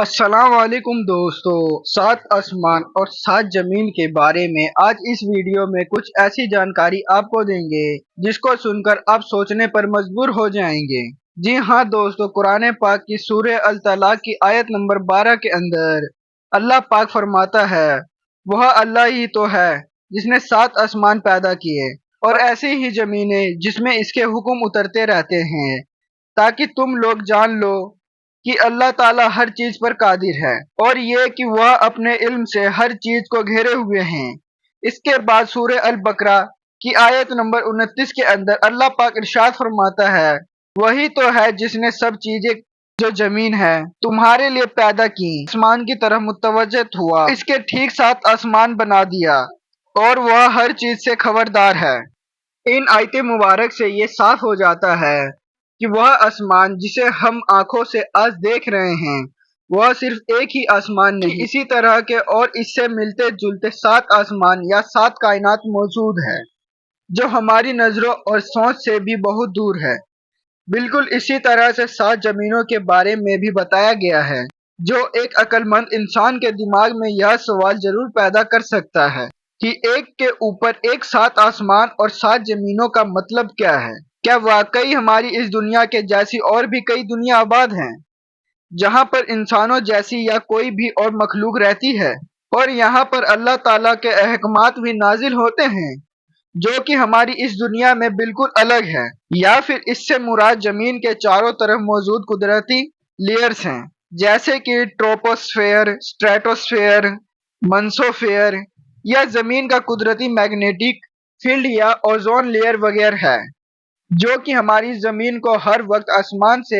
अस्सलाम वालेकुम दोस्तों। सात आसमान और सात जमीन के बारे में आज इस वीडियो में कुछ ऐसी जानकारी आपको देंगे जिसको सुनकर आप सोचने पर मजबूर हो जाएंगे। जी हाँ दोस्तों, कुरान पाक की सूरह अल तलाक की आयत नंबर 12 के अंदर अल्लाह पाक फरमाता है, वह अल्लाह ही तो है जिसने सात आसमान पैदा किए और ऐसी ही जमीनें जिसमें इसके हुक्म उतरते रहते हैं, ताकि तुम लोग जान लो कि अल्लाह ताला हर चीज पर कादिर है और ये कि वह अपने इल्म से हर चीज को घेरे हुए हैं। इसके बाद सूरह अल बकरा की आयत नंबर 29 के अंदर अल्लाह पाक इरशाद फरमाता है, वही तो है जिसने सब चीजें जो जमीन है तुम्हारे लिए पैदा की, आसमान की तरफ मुतवज्जह हुआ, इसके ठीक साथ आसमान बना दिया और वह हर चीज से खबरदार है। इन आयत मुबारक से ये साफ हो जाता है कि वह आसमान जिसे हम आंखों से आज देख रहे हैं, वह सिर्फ एक ही आसमान नहीं, इसी तरह के और इससे मिलते जुलते सात आसमान या सात कायनात मौजूद है जो हमारी नजरों और सोच से भी बहुत दूर है। बिल्कुल इसी तरह से सात जमीनों के बारे में भी बताया गया है, जो एक अक्लमंद इंसान के दिमाग में यह सवाल जरूर पैदा कर सकता है कि एक के ऊपर एक सात आसमान और सात जमीनों का मतलब क्या है। क्या वाकई हमारी इस दुनिया के जैसी और भी कई दुनिया आबाद हैं जहां पर इंसानों जैसी या कोई भी और मखलूक रहती है और यहाँ पर अल्लाह ताला के अहकामात भी नाजिल होते हैं जो कि हमारी इस दुनिया में बिल्कुल अलग है, या फिर इससे मुराद जमीन के चारों तरफ मौजूद कुदरती लेयर्स हैं, जैसे कि ट्रोपोस्फेयर, स्ट्रेटोस्फेयर, मनसोफेयर, या जमीन का कुदरती मैग्नेटिक फील्ड या ओजोन लेयर वगैरह है, जो कि हमारी जमीन को हर वक्त आसमान से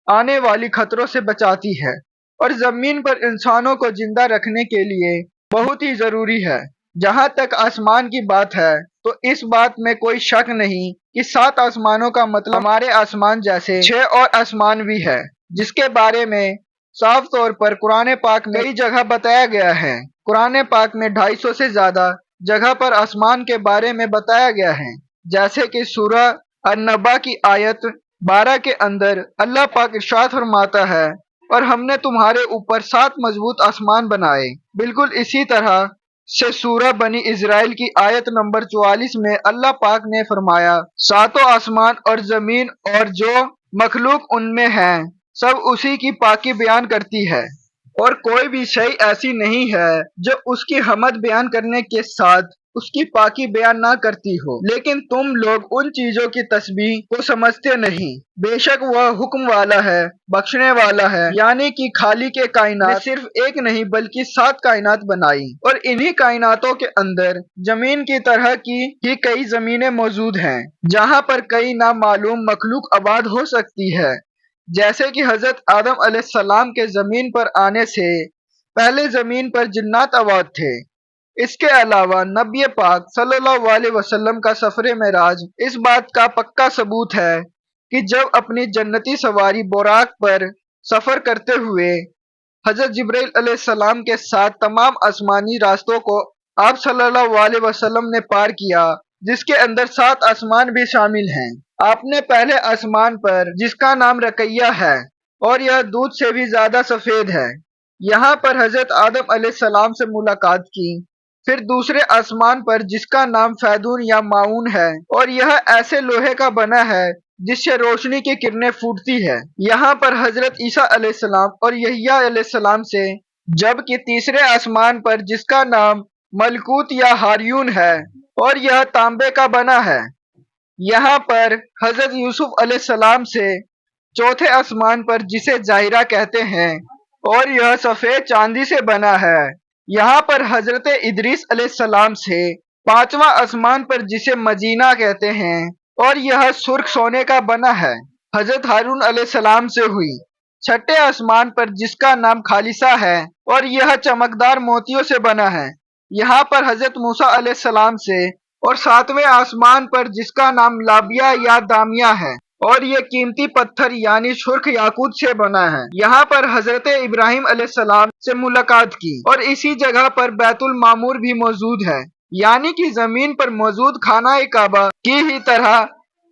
आने वाली खतरों से बचाती है और जमीन पर इंसानों को जिंदा रखने के लिए बहुत ही जरूरी है। जहां तक आसमान की बात है तो इस बात में कोई शक नहीं कि सात आसमानों का मतलब हमारे आसमान जैसे छह और आसमान भी है, जिसके बारे में साफ तौर पर कुरान पाक में कई जगह बताया गया है। कुरान पाक में 250 से ज्यादा जगह पर आसमान के बारे में बताया गया है, जैसे कि सूरह अन-नबा की आयत 12 के अंदर अल्लाह पाक इरशाद फरमाता है, और हमने तुम्हारे ऊपर सात मजबूत आसमान बनाए। बिल्कुल इसी तरह से सूरह बनी इजराइल की आयत नंबर 44 में अल्लाह पाक ने फरमाया, सातों आसमान और जमीन और जो मखलूक उनमें है सब उसी की पाकी बयान करती है और कोई भी शय ऐसी नहीं है जो उसकी हमद बयान करने के साथ उसकी पाकी बयान ना करती हो, लेकिन तुम लोग उन चीजों की तस्बीह को समझते नहीं। बेशक वह हुक्म वाला है, बख्शने वाला है। यानी कि खाली के कायनात ने सिर्फ एक नहीं बल्कि सात कायनात बनाई और इन्हीं कायनातों के अंदर जमीन की तरह की ही कई जमीनें मौजूद हैं जहां पर कई नामालूम मखलूक आबाद हो सकती है, जैसे कि हजरत आदम अलैहिस्सलाम के जमीन पर आने से पहले जमीन पर जिन्नात आबाद थे। इसके अलावा नबी पाक सल्लल्लाहु अलैहि वसल्लम का सफरे मेराज इस बात का पक्का सबूत है कि जब अपनी जन्नती सवारी बोराक पर सफर करते हुए हजरत जिब्राइल अलैहिस्सलाम के साथ तमाम आसमानी रास्तों को आप सल्लल्लाहु अलैहि वसल्लम ने पार किया, जिसके अंदर सात आसमान भी शामिल हैं। आपने पहले आसमान पर, जिसका नाम रकैया है और यह दूध से भी ज्यादा सफेद है, यहाँ पर हजरत आदम अलैहिस्सलाम से मुलाकात की। फिर दूसरे आसमान पर, जिसका नाम फैदून या माउन है और यह ऐसे लोहे का बना है जिससे रोशनी की किरणें फूटती है, यहाँ पर हजरत ईसा अलैहिस्सलाम और यहिया अलैहिस्सलाम से। जबकि तीसरे आसमान पर, जिसका नाम मलकूत या हारियून है और यह तांबे का बना है, यहाँ पर हजरत यूसुफ अलैहिस्सलाम से। चौथे आसमान पर, जिसे जाहिरा कहते हैं और यह सफेद चांदी से बना है, यहाँ पर हजरत इदरीस अलैहिस्सलाम से। पांचवा आसमान पर, जिसे मजीना कहते हैं और यह सुर्ख सोने का बना है, हजरत हारून अलैहिस्सलाम से हुई। छठे आसमान पर, जिसका नाम खालिसा है और यह चमकदार मोतियों से बना है, यहाँ पर हजरत मूसा अलैहिस्सलाम से। और सातवें आसमान पर, जिसका नाम लाबिया या दामिया है और ये कीमती पत्थर यानी सुर्ख याकूत से बना है, यहाँ पर हजरत इब्राहिम अलैहिस्सलाम से मुलाकात की। और इसी जगह पर बैतुल मामूर भी मौजूद है, यानी कि जमीन पर मौजूद खाना काबा की ही तरह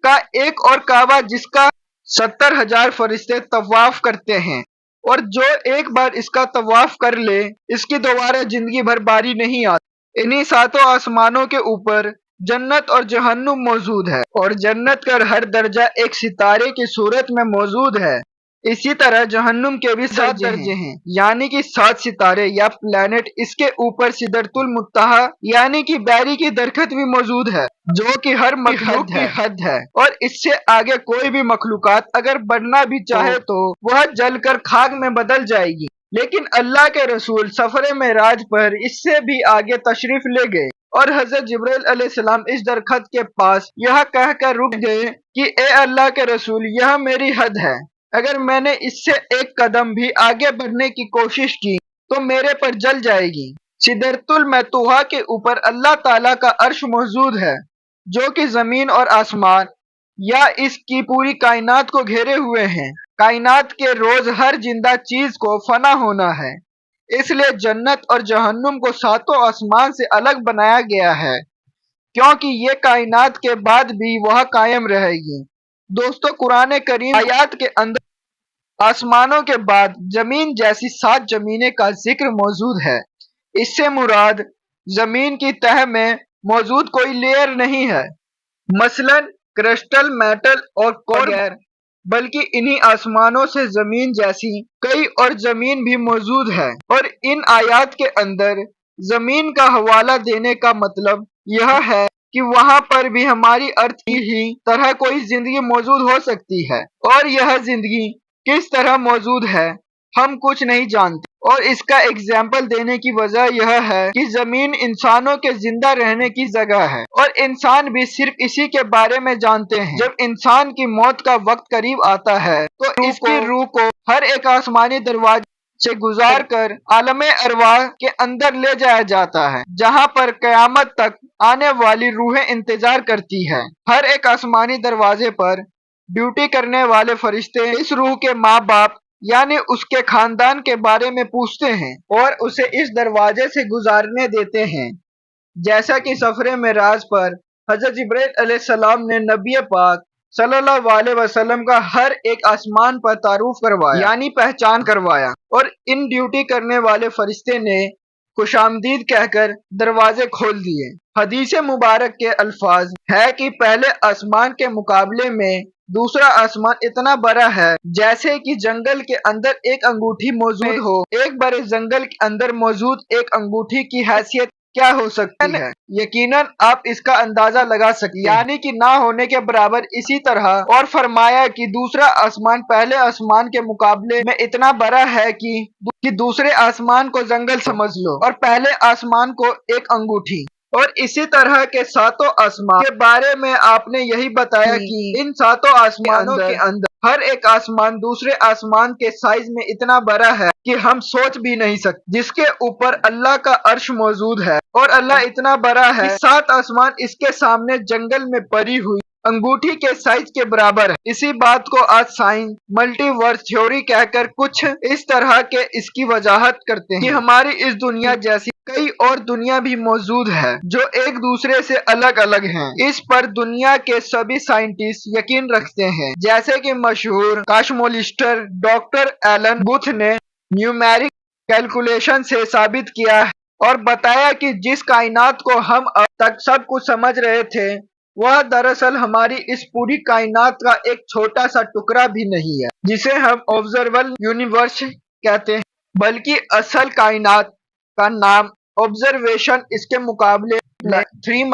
का एक और काबा, जिसका 70,000 फरिश्ते तवाफ करते हैं اور جو ایک بار اس کا طواف کر لے اس کی دوبارہ زندگی بھر باری نہیں آتی۔ انہی ساتوں آسمانوں کے اوپر جنت اور جہنم موجود ہے، اور جنت کا ہر درجہ ایک ستارے کی صورت میں موجود ہے۔ اسی طرح جہنم کے بھی 7 درجے ہیں، یعنی کہ 7 ستارے یا پلانٹ۔ اس کے اوپر سدرۃ المنتہا یعنی کہ بیری کی درخت بھی موجود ہے، جو کہ ہر مخلوق کی حد ہے، اور اس سے آگے کوئی بھی مخلوقات اگر بڑھنا بھی چاہے تو وہ جل کر خاک میں بدل جائے گی۔ لیکن اللہ کے رسول سفر معراج پر اس سے بھی آگے تشریف لے گئے، اور حضرت جبرائیل علیہ السلام اس درخت کے پاس یہ کہہ کر رک گئے کہ اے اللہ کے رسول، یہ میری حد ہے، اگر میں نے اس سے ایک قدم بھی آگے بڑھنے کی کوشش کی تو میرے پر جل جائے گی۔ سدرۃ المنتہا کے اوپر اللہ تعالیٰ کا عرش موجود ہے، جو کہ زمین اور آسمان یا اس کی پوری کائنات کو گھیرے ہوئے ہیں۔ کائنات کے روز ہر زندہ چیز کو فنا ہونا ہے، اس لیے جنت اور جہنم کو 7 آسمان سے الگ بنایا گیا ہے، کیونکہ یہ کائنات کے بعد بھی وہ قائم رہے گی۔ دوستو، قرآن کریم آیات کے اندر آسمانوں کے بعد زمین جیسی 7 زمینیں کا ذکر موجود ہے۔ اس سے مراد زمین کی تہہ میں موجود کوئی لیئر نہیں ہے، مثلا کرسٹل، میٹل اور وغیرہ، بلکہ انہی آسمانوں سے زمین جیسی کئی اور زمین بھی موجود ہے۔ اور ان آیات کے اندر زمین کا حوالہ دینے کا مطلب یہ ہے کہ وہاں پر بھی ہماری ارتھ کی ہی طرح کوئی زندگی موجود ہو سکتی ہے، اور یہ زندگی کس طرح موجود ہے ہم کچھ نہیں جانتے۔ اور اس کا ایگزامپل دینے کی وجہ یہ ہے کہ زمین انسانوں کے زندہ رہنے کی جگہ ہے، اور انسان بھی صرف اسی کے بارے میں جانتے ہیں۔ جب انسان کی موت کا وقت قریب آتا ہے تو اس کی روح کو ہر ایک آسمانی دروازے سے گزار کر عالم ارواح کے اندر لے جایا جاتا ہے، جہاں پر قیامت تک آنے والی روحیں انتظار کرتی ہے۔ ہر ایک آسمانی دروازے پر ڈیوٹی کرنے والے فرشتے اس روح کے ماں باپ یعنی اس کے خاندان کے بارے میں پوچھتے ہیں اور اسے اس دروازے سے گزارنے دیتے ہیں، جیسا کہ سفر معراج پر حضرت جبرائیل علیہ السلام نے نبی پاک صلی اللہ علیہ وسلم کا ہر ایک آسمان پر تعارف کروایا، یعنی پہچان کروایا، اور ان ڈیوٹی کرنے والے فرشتے نے خوش آمدید کہہ کر دروازے کھول دیے۔ حدیث مبارک کے الفاظ ہے کہ پہلے آسمان کے مقابلے میں دوسرا آسمان اتنا بڑا ہے جیسے کہ جنگل کے اندر ایک انگوٹھی موجود ہو۔ ایک بڑے جنگل کے اندر موجود ایک انگوٹھی کی حیثیت کیا ہو سکتی ہے؟ یقیناً آپ اس کا اندازہ لگا سکتے ہیں، یعنی کہ نہ ہونے کے برابر۔ اسی طرح اور فرمایا کہ دوسرا آسمان پہلے آسمان کے مقابلے میں اتنا بڑا ہے کہ دوسرے آسمان کو جنگل سمجھ لو اور پہلے آسمان کو ایک انگوٹھی۔ اور اسی طرح کے 7 آسمان کے بارے میں آپ نے یہی بتایا کہ ان 7 آسمانوں کے اندر ہر ایک آسمان دوسرے آسمان کے سائز میں اتنا بڑا ہے کہ ہم سوچ بھی نہیں سکتے، جس کے اوپر اللہ کا عرش موجود ہے، اور اللہ اتنا بڑا ہے کہ 7 آسمان اس کے سامنے جنگل میں پڑی ہوئی انگوٹھی کے سائز کے برابر ہے۔ اسی بات کو آج سائنس ملٹی ورس تھیوری کہہ کر کچھ اس طرح کے اس کی وضاحت کرتے ہیں کہ ہماری اس دنیا جیسی کئی اور دنیا بھی موجود ہے جو ایک دوسرے سے الگ الگ ہیں۔ اس پر دنیا کے سبھی سائنٹسٹ یقین رکھتے ہیں، جیسے کہ مشہور کاسمولسٹ ڈاکٹر ایلن بوتھ نے نیومیرک کیلکولیشن سے ثابت کیا ہے اور بتایا کہ جس کائنات کو ہم اب تک سب کچھ سمجھ رہے تھے وہ دراصل ہماری اس پوری کائنات کا ایک چھوٹا سا ٹکڑا بھی نہیں ہے، جسے ہم آبزرویبل یونیورس کہتے ہیں، بلکہ اصل کائنات کا نام آبزرویشن اس کے مقابلے 3 ×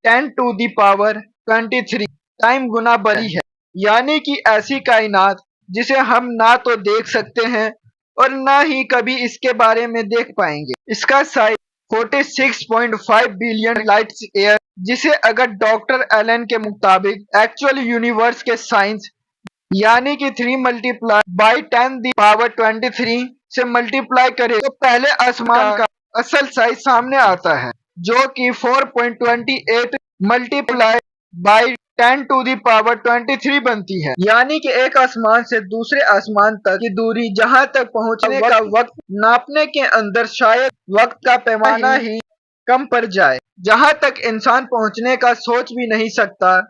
10⁻23 ٹائم گنا بڑی ہے، یعنی کہ ایسی کائنات جسے ہم نہ تو دیکھ سکتے ہیں اور نہ ہی کبھی اس کے بارے میں دیکھ پائیں گے۔ اس کا سائز 46.5 بلین لائٹ ایئر، جسے اگر ڈاکٹر ایلن کے مطابق ایکچوئل یونیورس کے سائنس یعنی کہ 3 × 10⁻23 سے ملٹیپلائی کرے تو پہلے آسمان کا اصل سائز سامنے آتا ہے، جو کہ 4.28 × 10⁻23 بنتی ہے، یعنی کہ ایک آسمان سے دوسرے آسمان تک کی دوری، جہاں تک پہنچنے کا وقت ناپنے کے اندر شاید وقت کا پیمانہ ہی کم پڑ جائے، جہاں تک انسان پہنچنے کا سوچ بھی نہیں سکتا۔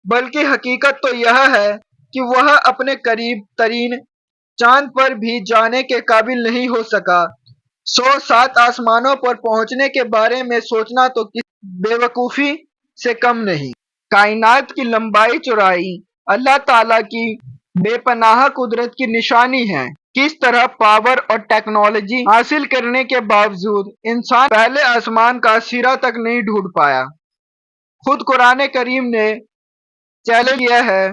بلکہ حقیقت تو یہ ہے کہ وہ اپنے قریب ترین चांद पर भी जाने के काबिल नहीं हो सका। 107 आसमानों पर पहुंचने के बारे में सोचना तो किसी बेवकूफी से कम नहीं। कायनात की लंबाई चौड़ाई अल्लाह ताला की बेपनाह कुदरत की निशानी है। किस तरह पावर और टेक्नोलॉजी हासिल करने के बावजूद इंसान पहले आसमान का सिरा तक नहीं ढूंढ पाया। खुद कुरान करीम ने चैलेंज किया है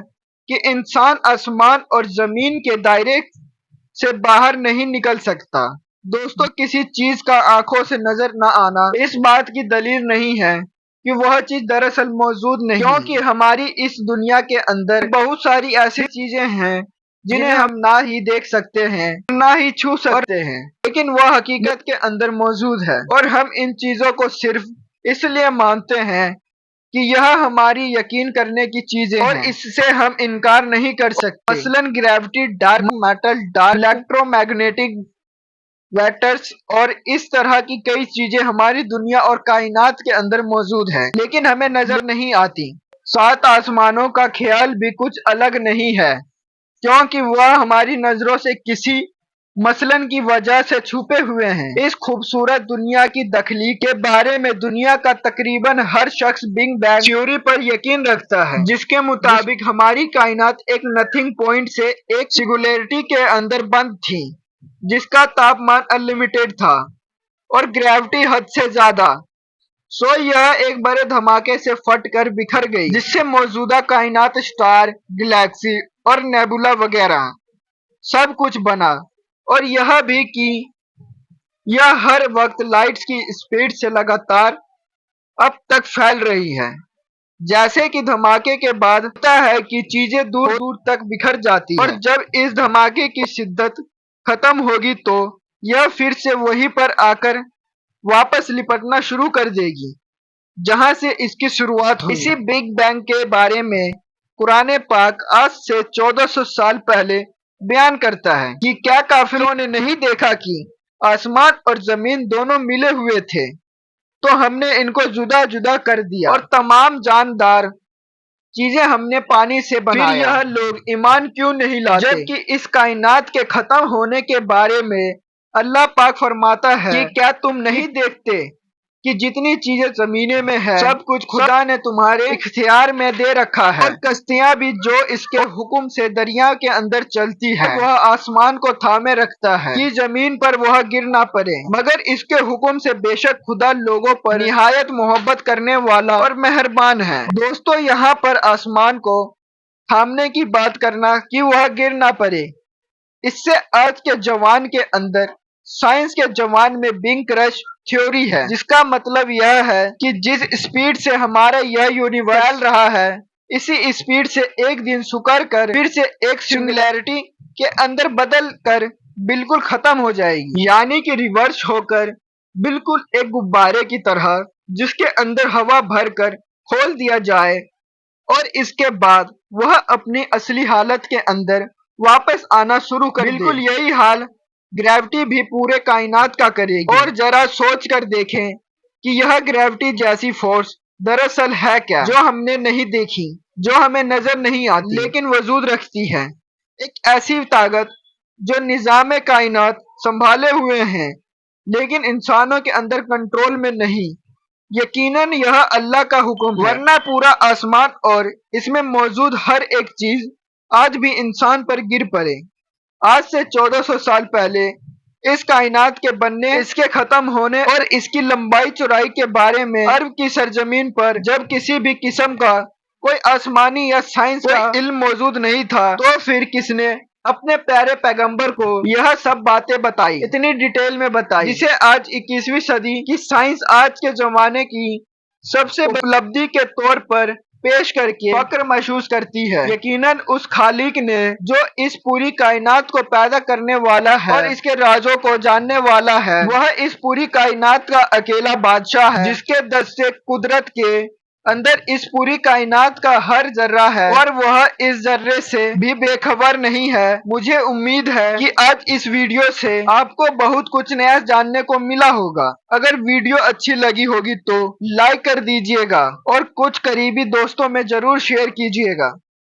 कि इंसान आसमान और जमीन के दायरे से बाहर नहीं निकल सकता। दोस्तों, किसी चीज का आंखों से नजर न आना इस बात की दलील नहीं है कि वह चीज दरअसल मौजूद नहीं, क्योंकि हमारी इस दुनिया के अंदर बहुत सारी ऐसी चीजें हैं जिन्हें हम ना ही देख सकते हैं ना ही छू सकते हैं, लेकिन वह हकीकत के अंदर मौजूद है और हम इन चीजों को सिर्फ इसलिए मानते हैं कि यह हमारी यकीन करने की चीजें हैं और इससे हम इनकार नहीं कर सकते। मसलन gravity, dark matter, dark electromagnetic vectors और इस तरह की कई चीजें हमारी दुनिया और कायनात के अंदर मौजूद हैं, लेकिन हमें नजर नहीं आती। 7 आसमानों का ख्याल भी कुछ अलग नहीं है, क्योंकि वह हमारी नजरों से किसी मसलन की वजह से छुपे हुए हैं। इस खूबसूरत दुनिया की तख्लीक के बारे में दुनिया का तकरीबन हर शख्स बिग बैंग थ्योरी पर यकीन रखता है, जिसके मुताबिक हमारी कायनात एक नथिंग पॉइंट से एक सिंगुलैरिटी के अंदर बंद थी, जिसका तापमान अनलिमिटेड था और ग्रेविटी हद से ज्यादा। सो यह एक बड़े धमाके से फट कर बिखर गई, जिससे मौजूदा कायनात, स्टार, गैलेक्सी और नेबुला वगैरह सब कुछ बना। और यह भी कि यह हर वक्त लाइट्स की स्पीड से लगातार अब तक फैल रही है। जैसे कि धमाके के बाद होता है कि चीजें दूर दूर तक बिखर जाती है और जब इस धमाके की शिद्दत खत्म होगी तो यह फिर से वहीं पर आकर वापस लिपटना शुरू कर देगी जहां से इसकी शुरुआत हुई। इसी बिग बैंग के बारे में कुरान पाक आज से 1400 साल पहले बयान करता है कि क्या काफिरों ने नहीं देखा कि आसमान और जमीन दोनों मिले हुए थे, तो हमने इनको जुदा जुदा कर दिया और तमाम जानदार चीजें हमने पानी से बनाया। फिर यह लोग ईमान क्यों नहीं लाते, जबकि इस कायनात के खत्म होने के बारे में अल्लाह पाक फरमाता है कि क्या तुम नहीं देखते कि जितनी चीजें जमीने में है सब कुछ खुदा ने तुम्हारे इख्तियार में दे रखा है, और कश्तियां भी जो इसके हुक्म से दरिया के अंदर चलती है, वह आसमान को थामे रखता है कि जमीन पर वह गिर ना पड़े, मगर इसके हुक्म से बेशक खुदा लोगों पर निहायत मोहब्बत करने वाला और मेहरबान है। दोस्तों, यहाँ पर आसमान को थामने की बात करना कि वह गिर ना पड़े, इससे आज के जवान के अंदर साइंस के जवान में बिग क्रश थ्योरी है, जिसका मतलब यह है कि जिस स्पीड से हमारा यह यूनिवर्स फैल रहा है, इसी स्पीड से एक दिन सुकर कर फिर से एक सिंगुलैरिटी के अंदर बदल कर बिल्कुल खत्म हो जाएगी, यानी कि रिवर्स होकर बिल्कुल एक गुब्बारे की तरह जिसके अंदर हवा भर कर खोल दिया जाए और इसके बाद वह अपनी असली हालत के अंदर वापस आना शुरू कर दे। बिल्कुल यही हाल ग्रेविटी भी पूरे कायनात का करेगी। और जरा सोच कर देखें कि यह ग्रेविटी जैसी फोर्स दरअसल है क्या, जो हमने नहीं देखी, जो हमें नजर नहीं आती, लेकिन वजूद रखती है। एक ऐसी ताकत जो निजाम कायनात संभाले हुए हैं, लेकिन इंसानों के अंदर कंट्रोल में नहीं। यकीनन यह अल्लाह का हुक्म है, वरना पूरा आसमान और इसमें मौजूद हर एक चीज आज भी इंसान पर गिर पड़े। आज से 1400 साल पहले इस कायनात के बनने, इसके खत्म होने और इसकी लंबाई चौड़ाई के बारे में अरब की सरजमीन पर जब किसी भी किस्म का कोई आसमानी या साइंस का इल्म मौजूद नहीं था, तो फिर किसने अपने प्यारे पैगंबर को यह सब बातें बताई, इतनी डिटेल में बताई, जिसे आज 21वीं सदी की साइंस आज के जमाने की सबसे उपलब्धि के तौर पर पेश करके फक्र महसूस करती है। यकीनन उस खालिक ने जो इस पूरी कायनात को पैदा करने वाला है और इसके राजों को जानने वाला है, वह इस पूरी कायनात का अकेला बादशाह है, जिसके दस्ते कुदरत के अंदर इस पूरी कायनात का हर जर्रा है और वह इस जर्रे से भी बेखबर नहीं है। मुझे उम्मीद है कि आज इस वीडियो से आपको बहुत कुछ नया जानने को मिला होगा। अगर वीडियो अच्छी लगी होगी तो लाइक कर दीजिएगा और कुछ करीबी दोस्तों में जरूर शेयर कीजिएगा।